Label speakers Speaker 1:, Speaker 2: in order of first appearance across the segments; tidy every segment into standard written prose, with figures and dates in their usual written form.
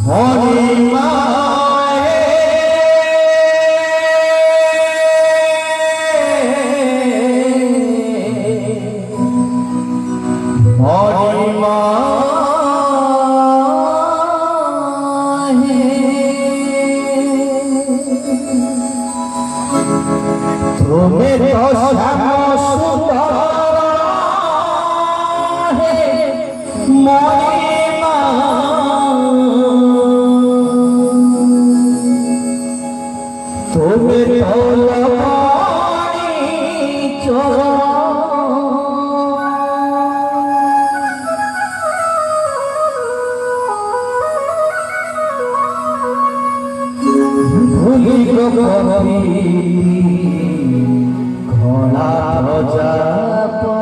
Speaker 1: মণিমা तुम्हें तो श्याम सुंदर है मणिमा तुम्हें तो लवणी चोर भूली गई घोड़ा प्रजापति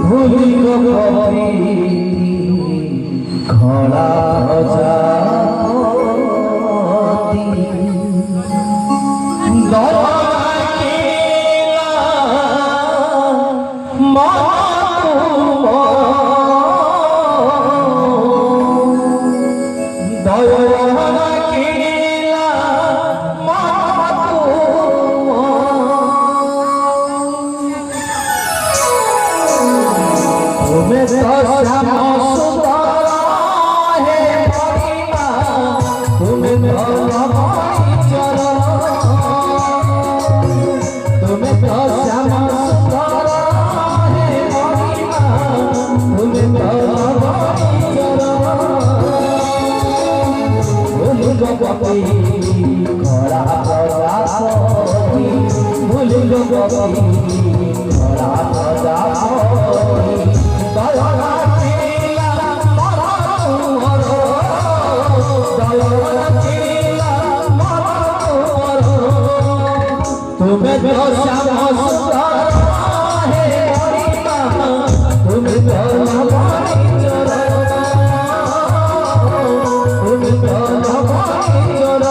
Speaker 1: भूली गई घोड़ा प्रजापति तुम्हें तो श्याम सुंदर है मणिमा तुम्हें तो लवणी चोर तुम्हें तो श्याम सुंदर है मणिमा तुम्हें तो लवणी चोर भूली गई घोड़ा प्रजापति भूली गई घोड़ा प्रजापति तुम्हें तो श्याम सुंदर है मणिमा तुम्हें तो लवणी चोर तुम्हें तो लवणी चोर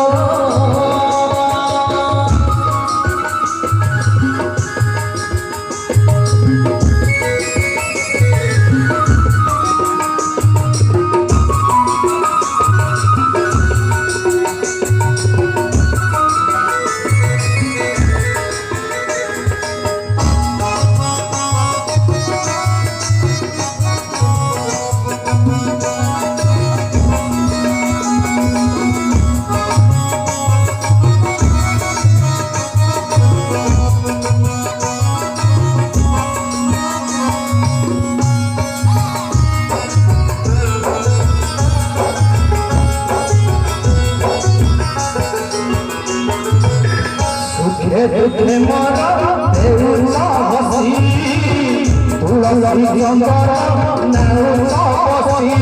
Speaker 1: दुखे मारा देउसा हसी तुलसी चंदर नेउसा बसी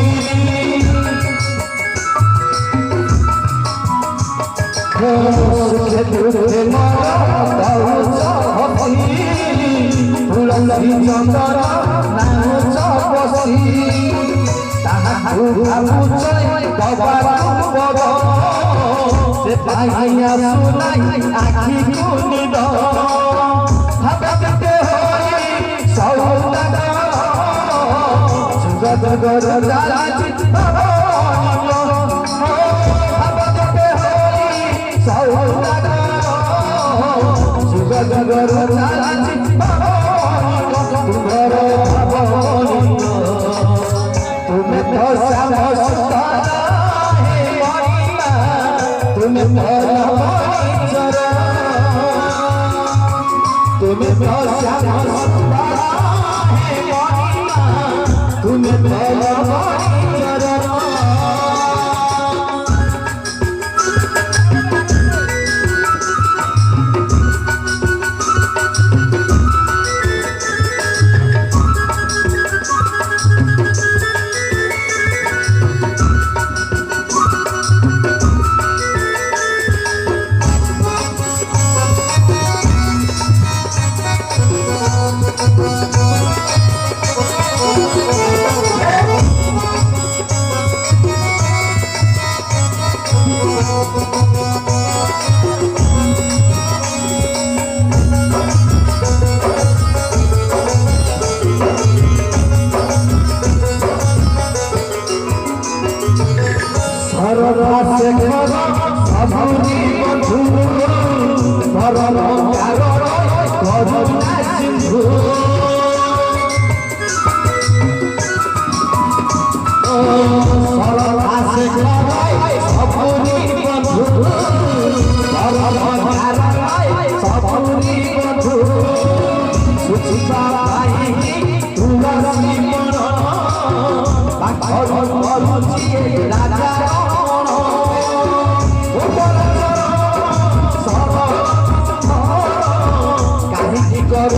Speaker 1: सुखे दुखे मारा देउसा हसी तुलसी चंदर नेउसा बसी ताहाकु भाबुछै दबारु बड़ से पाइया सुनाई आखि कुनिद भाबते होई सौदागर सुगदगर जाचित भाबते होई सौदागर सुगदगर जाचित तुमर भावनित तुम्हें तो श्याम सुंदर है मणिमा तुम्हें तो लवणी चोर तुम्हें तो श्याम सुंदर है मणिमा तुम्हें तो लवणी चोर সাগর করুণা সিন্ধু সরলাসে সপুরি বন্ধু সপুরি বন্ধু সুচিতা ভাই তুলসী মন পাখর মরুচিয়ে রাজা কাহিনী কর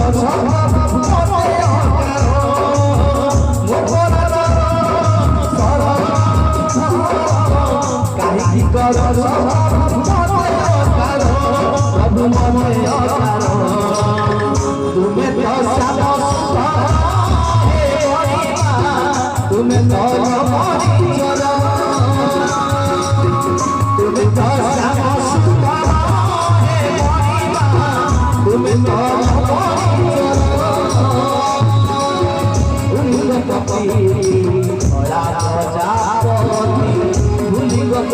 Speaker 1: কাহিনী কর প্রভু মনে অকার তুমি তো শ্যাম তুমি তো মরিচর তুমি তো শ্যাম তুমি তো মরিচর ভুলিগত